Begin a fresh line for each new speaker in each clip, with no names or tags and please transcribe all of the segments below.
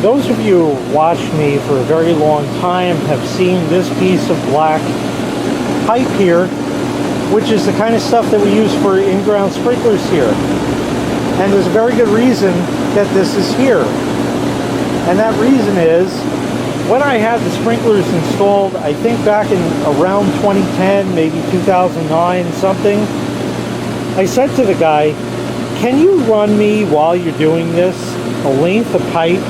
Those of you who watched me for a very long time have seen this piece of black pipe here, which is the kind of stuff that we use for in-ground sprinklers here. And there's a very good reason that this is here. And that reason is, when I had the sprinklers installed, I think back in around 2010, maybe 2009, something, I said to the guy, can you run me, while you're doing this, a length of pipe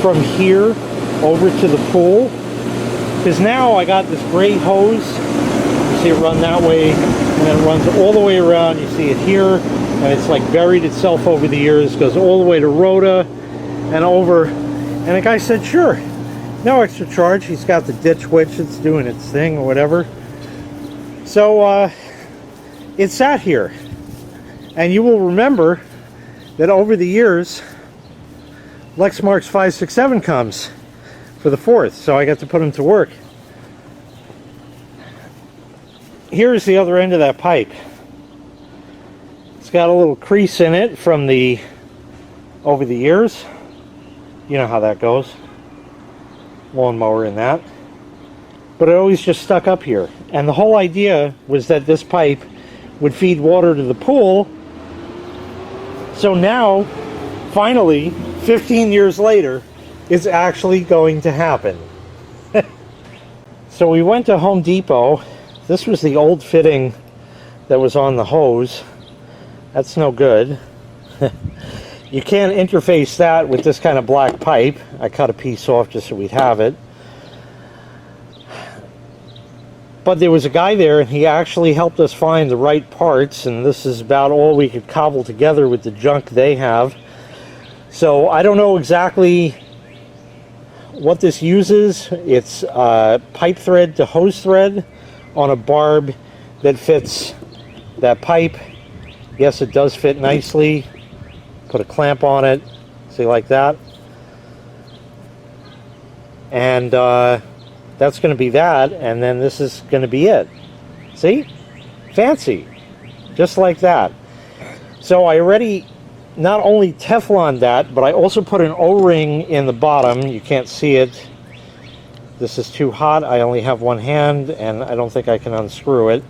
from here over to the pool? Because now I got this gray hose. You see it run that way, and then it runs all the way around. You see it here, and it's like buried itself over the years, goes all the way to Rhoda and over. And the guy said, sure, no extra charge. He's got the ditch witch that's doing its thing or whatever. So it sat here. And you will remember that over the years, Lexmark's 567 comes for the 4th, so I got to put them to work. Here's the other end of that pipe. It's got a little crease in it from the over the years. You know how that goes. Lawnmower in that. But it always just stuck up here. And the whole idea was that this pipe would feed water to the pool. So now, finally, 15 years later, it's actually going to happen. So we went to Home Depot. This was the old fitting that was on the hose. That's no good. You can't interface that with this kind of black pipe. I cut a piece off just so we'd have it. But there was a guy there, and he actually helped us find the right parts, and this is about all we could cobble together with the junk they have. So I don't know exactly what this uses. It's pipe thread to hose thread on a barb that fits that pipe. Yes, it does fit nicely. Put a clamp on it, see, like that. And that's going to be that, and then this is going to be it. See? Fancy. Just like that. So I already not only Teflon that, but I also put an O-ring in the bottom. You can't see it. This is too hot. I only have one hand, and I don't think I can unscrew it.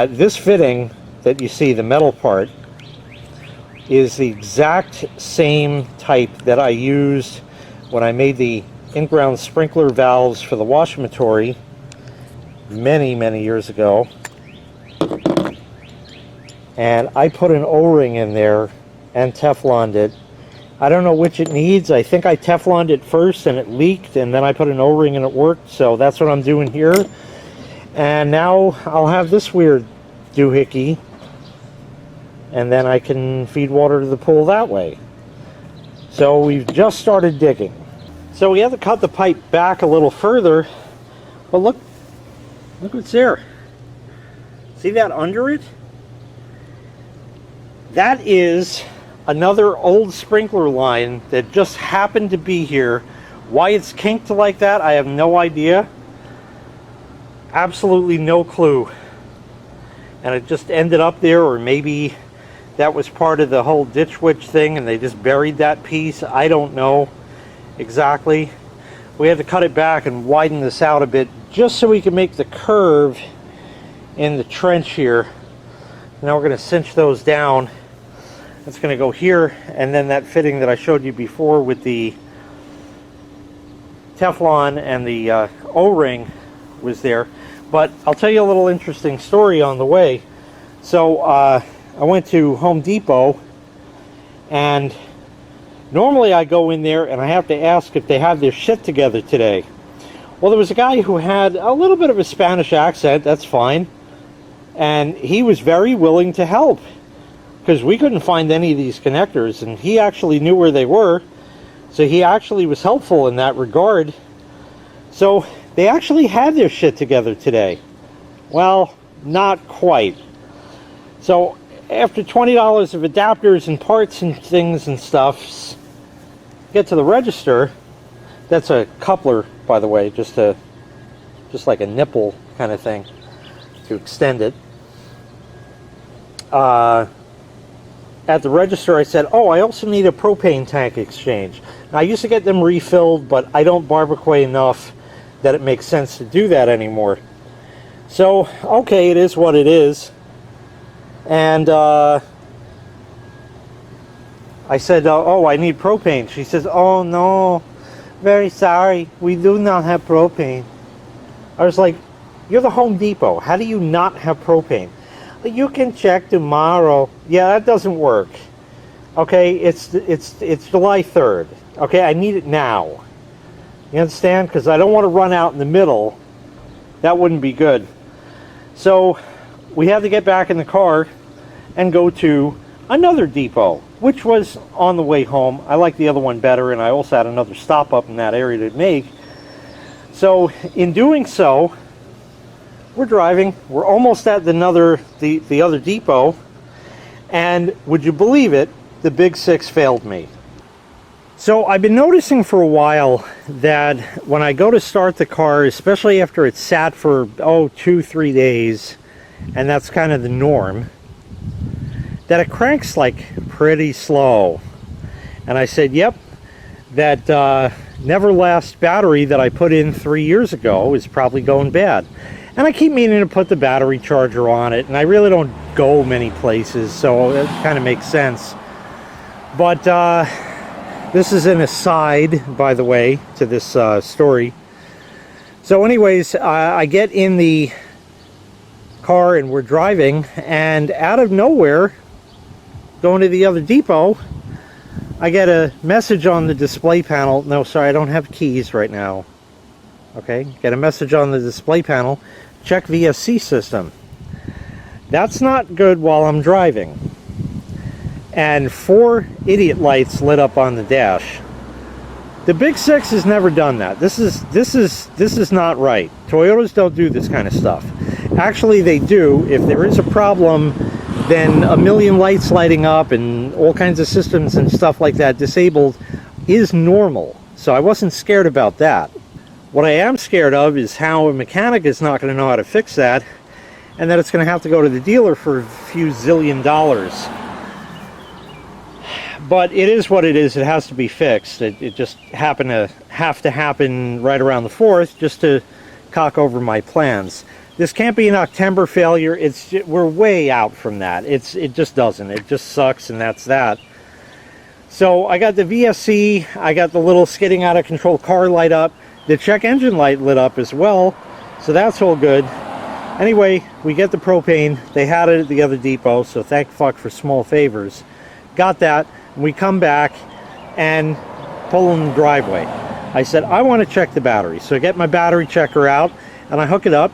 This fitting that you see, the metal part, is the exact same type that I used when I made the in-ground sprinkler valves for the washmatory many years ago. And I put an O-ring in there and Tefloned it. I don't know which it needs. I think I Tefloned it first and it leaked, and then I put an O-ring and it worked. So that's what I'm doing here. And now I'll have this weird doohickey, and then I can feed water to the pool that way. So we've just started digging. So we have to cut the pipe back a little further, but look what's there. See that under it? That is another old sprinkler line that just happened to be here. Why it's kinked like that, I have no idea. Absolutely no clue. And it just ended up there, or maybe that was part of the whole ditch witch thing and they just buried that piece. I don't know exactly. We had to cut it back and widen this out a bit just so we can make the curve in the trench here. Now we're going to cinch those down. It's going to go here, and then that fitting that I showed you before with the Teflon and the O-ring was there. But I'll tell you a little interesting story on the way. So I went to Home Depot, and normally I go in there and I have to ask if they have their shit together today. Well, there was a guy who had a little bit of a Spanish accent. That's fine. And he was very willing to help, because we couldn't find any of these connectors, and he actually knew where they were. So he actually was helpful in that regard. So they actually had their shit together today. Well, not quite. So after $20 of adapters and parts and things and stuff, get to the register. That's a coupler, by the way, just like a nipple kind of thing to extend it. at the register, I said, oh, I also need a propane tank exchange. Now, I used to get them refilled, but I don't barbecue enough that it makes sense to do that anymore. So, okay, it is what it is. And I said, oh, I need propane. She says, oh, no, very sorry, we do not have propane. I was like, you're the Home Depot. How do you not have propane? You can check tomorrow. Yeah, that doesn't work. Okay, it's July 3rd. Okay, I need it now. You understand? Because I don't want to run out in the middle. That wouldn't be good. So we had to get back in the car and go to another depot, which was on the way home. I like the other one better, and I also had another stop up in that area to make. So in doing so, we're driving. We're almost at the other depot, and would you believe it? The Big Six failed me. So I've been noticing for a while that when I go to start the car, especially after it's sat for 2-3 days, and that's kind of the norm, that it cranks like pretty slow. And I said, yep, that Neverlast battery that I put in 3 years ago is probably going bad. And I keep meaning to put the battery charger on it, and I really don't go many places, so it kind of makes sense. But this is an aside, by the way, to this story. So anyways, I get in the car and we're driving, and out of nowhere, going to the other depot, I get a message on the display panel. No, sorry, I don't have keys right now. Okay, get a message on the display panel. Check VSC system. That's not good while I'm driving. And 4 idiot lights lit up on the dash. The Big Six has never done that. This is not right. Toyotas don't do this kind of stuff. Actually, they do. If there is a problem, then a million lights lighting up and all kinds of systems and stuff like that disabled is normal. So I wasn't scared about that. What I am scared of is how a mechanic is not going to know how to fix that, and that it's going to have to go to the dealer for a few zillion dollars. But it is what it is. It has to be fixed. It just happened to have to happen right around the 4th just to cock over my plans. This can't be an October failure. We're way out from that. It just doesn't. It just sucks, and that's that. So I got the VSC. I got the little skidding out of control car light up. The check engine light lit up as well. So that's all good. Anyway, we get the propane. They had it at the other depot, so thank fuck for small favors. Got that. We come back and pull in the driveway. I said, I want to check the battery. So I get my battery checker out, and I hook it up.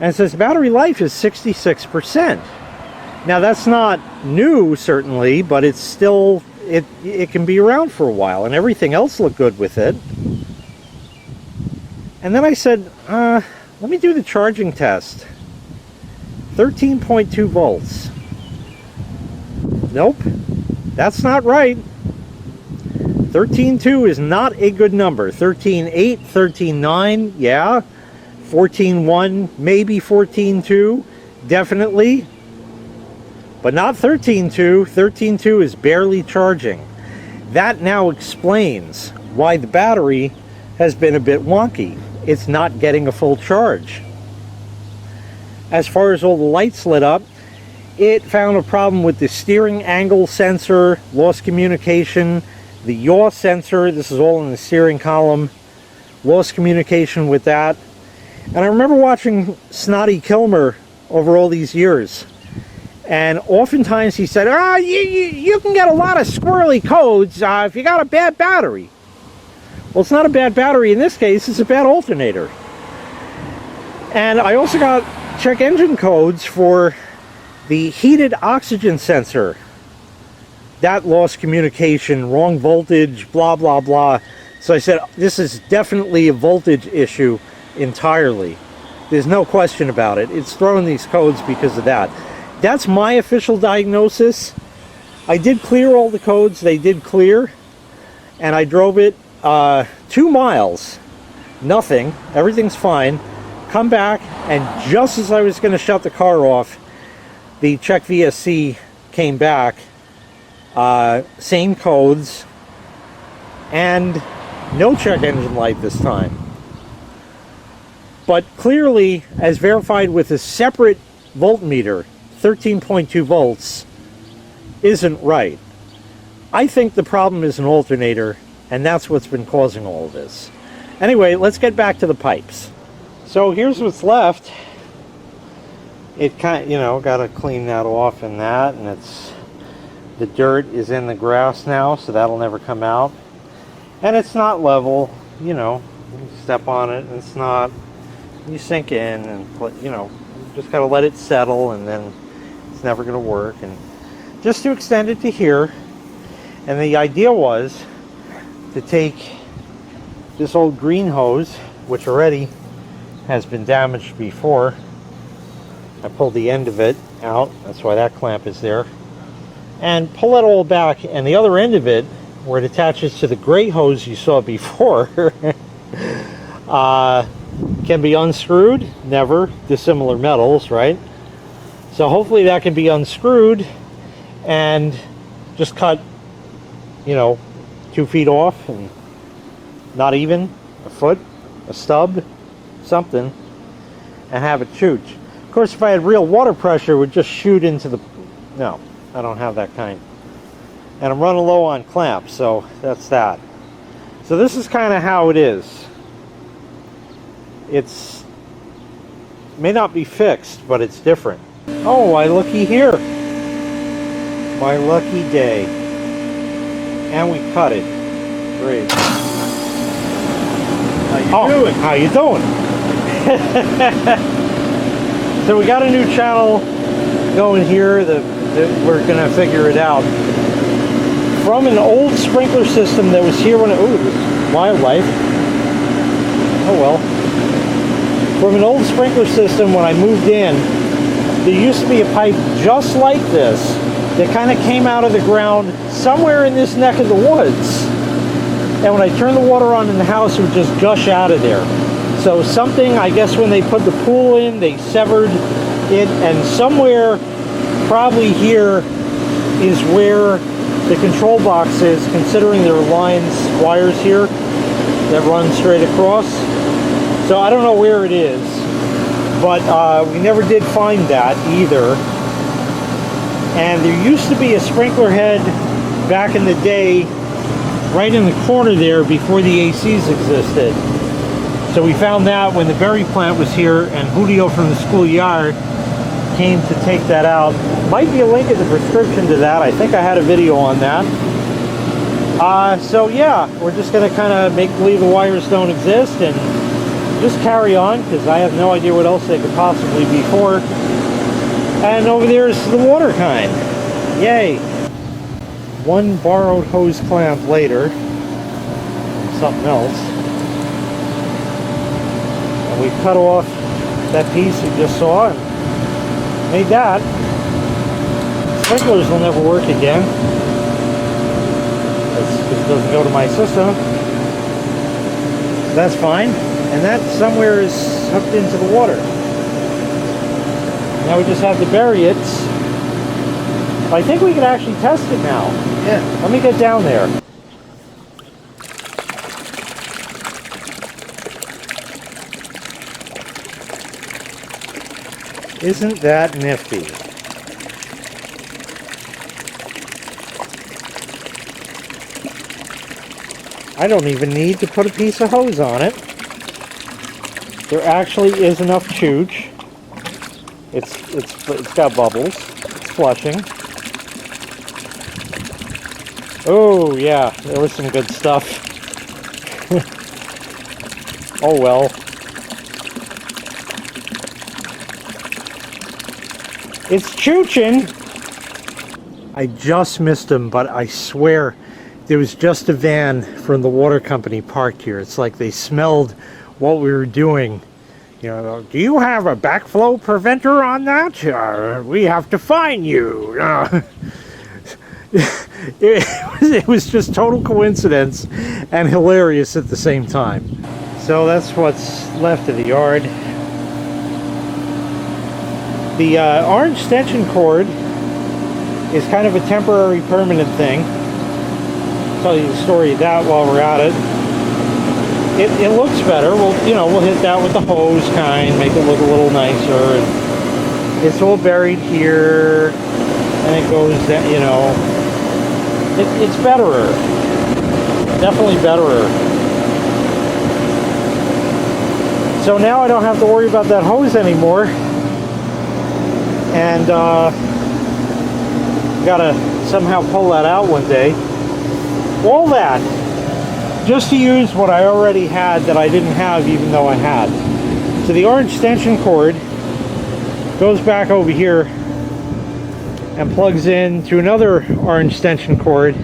And it says battery life is 66%. Now that's not new, certainly, but it's still, it can be around for a while, and everything else looked good with it. And then I said, let me do the charging test. 13.2 volts. Nope, that's not right. 13.2 is not a good number. 13.8, 13.9, yeah. 14.1, maybe 14.2, definitely, but not 13.2. 13.2 is barely charging. That now explains why the battery has been a bit wonky. It's not getting a full charge. As far as all the lights lit up, it found a problem with the steering angle sensor, lost communication, the yaw sensor, this is all in the steering column, lost communication with that. And I remember watching Snotty Kilmer over all these years, and oftentimes he said, you can get a lot of squirrely codes if you got a bad battery. Well, it's not a bad battery in this case, it's a bad alternator. And I also got check engine codes for the heated oxygen sensor. That lost communication, wrong voltage, blah, blah, blah. So I said, this is definitely a voltage issue entirely. There's no question about it. It's throwing these codes because of that. That's my official diagnosis. I did clear all the codes. They did clear. And I drove it 2 miles. Nothing. Everything's fine. Come back, and just as I was going to shut the car off, the check VSC came back Same codes, and no check engine light this time. But clearly, as verified with a separate voltmeter, 13.2 volts, isn't right. I think the problem is an alternator, and that's what's been causing all of this. Anyway, let's get back to the pipes. So here's what's left. It kind of, you know, got to clean that off and that, and the dirt is in the grass now, so that'll never come out. And it's not level, you know, you step on it and it's not, you sink in and, you know, you just got to let it settle, and then it's never going to work. And just to extend it to here, and the idea was to take this old green hose, which already has been damaged before. I pulled the end of it out, that's why that clamp is there, and pull it all back, and the other end of it, where it attaches to the gray hose you saw before, can be unscrewed. Never. Dissimilar metals, right? So hopefully that can be unscrewed and just cut, you know, 2 feet off, and not even a foot, a stub, something, and have it shoot. Of course, if I had real water pressure, it would just shoot into the... No, I don't have that kind. And I'm running low on clamps, so that's that. So this is kind of how it is. It's... may not be fixed, but it's different. Oh, why looky here. My lucky day. And we cut it. Great. How you doing? How you doing? So we got a new channel going here that we're gonna figure it out. From an old sprinkler system that was here when it, ooh, there's wildlife. Oh well. From an old sprinkler system when I moved in, there used to be a pipe just like this that kind of came out of the ground somewhere in this neck of the woods. And when I turned the water on in the house, it would just gush out of there. So something, I guess when they put the pool in, they severed it, and somewhere, probably here, is where the control box is, considering there are wires here that run straight across. So I don't know where it is, but we never did find that either. And there used to be a sprinkler head back in the day, right in the corner there before the ACs existed. So we found that when the berry plant was here, and Julio from the schoolyard came to take that out. Might be a link in the description to that. I think I had a video on that. So yeah, we're just going to kind of make believe the wires don't exist and just carry on, because I have no idea what else they could possibly be for. And over there is the water kind. Yay! One borrowed hose clamp later, something else. And we cut off that piece you just saw and made that. Sprinklers will never work again. It doesn't go to my system. So that's fine. And that somewhere is hooked into the water. Now we just have to bury it. I think we can actually test it now. Yeah. Let me get down there. Isn't that nifty? I don't even need to put a piece of hose on it. There actually is enough chooch. It's got bubbles. It's flushing. Oh yeah, there was some good stuff. Oh well. It's chooching! I just missed him, but I swear there was just a van from the water company parked here. It's like they smelled what we were doing. You know, do you have a backflow preventer on that? We have to fine you. It was just total coincidence and hilarious at the same time. So that's what's left of the yard. The orange extension cord is kind of a temporary permanent thing. I'll tell you the story of that while we're at it. It looks better. We'll hit that with the hose kind, make it look a little nicer. And it's all buried here, and it goes down, it's betterer. Definitely betterer. So now I don't have to worry about that hose anymore. And gotta somehow pull that out one day. All that just to use what I already had that I didn't have even though I had. So the orange extension cord goes back over here and plugs in to another orange extension cord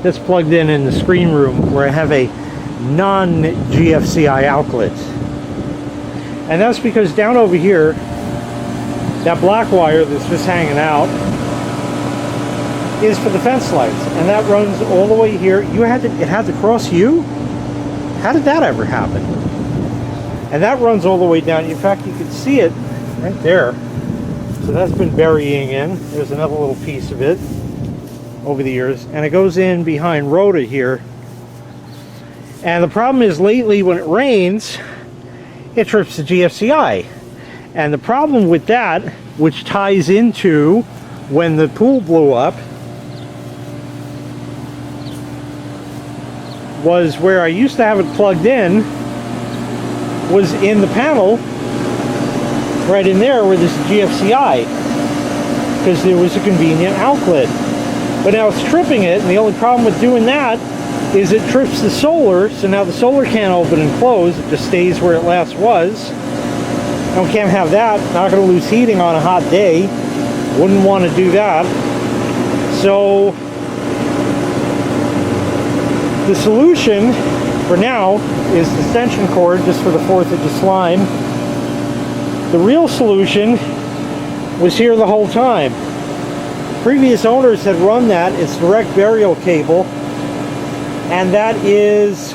that's plugged in the screen room where I have a non-GFCI outlet. And that's because down over here, that black wire that's just hanging out is for the fence lights, and that runs all the way here. It had to cross you? How did that ever happen? And that runs all the way down. In fact, you can see it right there. So that's been burying in. There's another little piece of it over the years, and it goes in behind Rhoda here. And the problem is lately when it rains, it trips the GFCI. And the problem with that, which ties into when the pool blew up, was where I used to have it plugged in, was in the panel right in there where there's a GFCI, because there was a convenient outlet. But now it's tripping it, and the only problem with doing that is it trips the solar, so now the solar can't open and close, it just stays where it last was. And we can't have that. Not going to lose heating on a hot day. Wouldn't want to do that. So the solution for now is the extension cord just for the 4th of slime. The real solution was here the whole time. Previous owners had run that. It's direct burial cable, and that is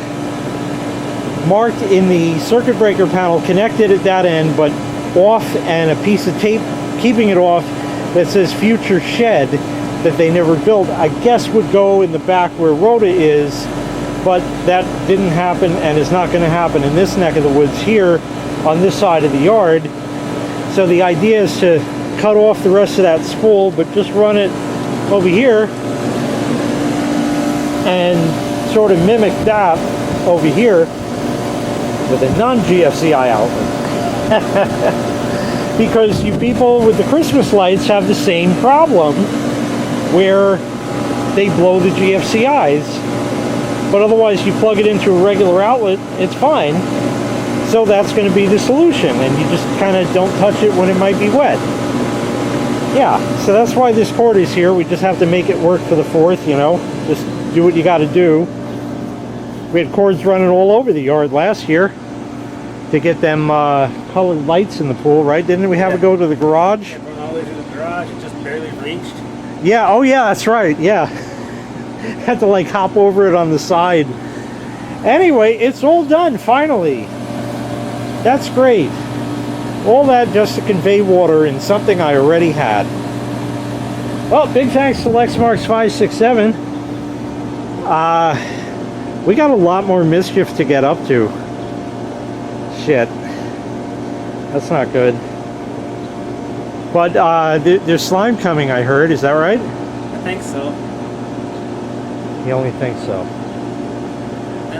marked in the circuit breaker panel, connected at that end, but off, and a piece of tape keeping it off that says future shed that they never built, I guess would go in the back where Rhoda is, but that didn't happen and is not going to happen in this neck of the woods here on this side of the yard. So the idea is to cut off the rest of that spool, but just run it over here and sort of mimic that over here with a non-GFCI outlet. Because you people with the Christmas lights have the same problem where they blow the GFCIs, but otherwise you plug it into a regular outlet, it's fine. So that's going to be the solution, and you just kind of don't touch it when it might be wet. Yeah, so that's why this cord is here. We just have to make it work for the 4th, just do what you got to do. We had cords running all over the yard last year to get them colored lights in the pool, right? Didn't we have to go to the garage?
Yeah, going all the way to the garage, it just barely reached.
Yeah, oh yeah, that's right, yeah. Had to like hop over it on the side. Anyway, it's all done, finally. That's great. All that just to convey water in something I already had. Well, big thanks to Lexmarks567. We got a lot more mischief to get up to. Shit. That's not good. But there's slime coming, I heard. Is that right?
I think so.
You only think so.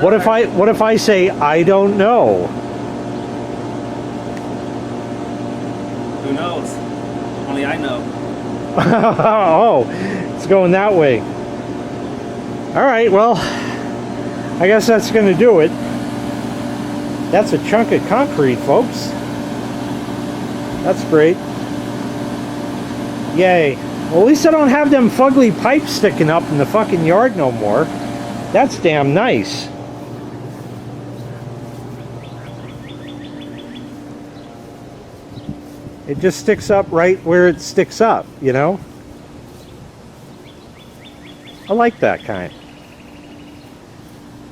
What if I say I don't know?
Who knows? Only I know.
Oh, it's going that way. All right, well, I guess that's going to do it. That's a chunk of concrete, folks. That's great. Yay. Well, at least I don't have them fugly pipes sticking up in the fucking yard no more. That's damn nice. It just sticks up right where it sticks up, I like that kind.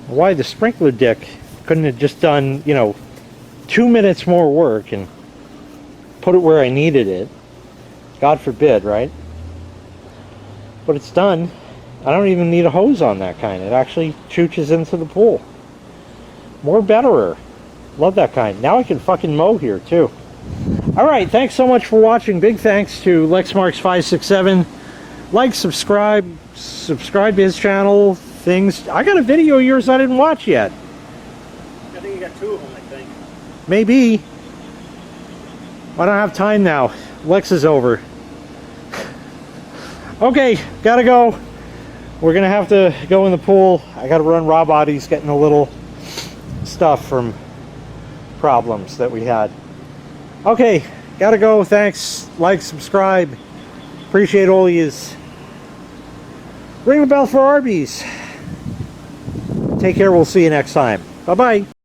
Why the sprinkler dick couldn't have just done, 2 minutes more work and put it where I needed it? God forbid, right? But it's done. I don't even need a hose on that kind. It actually chooches into the pool. More betterer. Love that kind. Now I can fucking mow here too. Alright, thanks so much for watching. Big thanks to LexMarks567. Like, subscribe to his channel. Things. I got a video of yours I didn't watch yet.
I think you got 2 of them, I think.
Maybe. I don't have time now. Lex is over. Okay, gotta go. We're gonna have to go in the pool. I gotta run Rob out. He's getting a little stuff from problems that we had. Okay, gotta go. Thanks. Like, subscribe. Appreciate all yous. Ring the bell for Arby's. Take care. We'll see you next time. Bye-bye.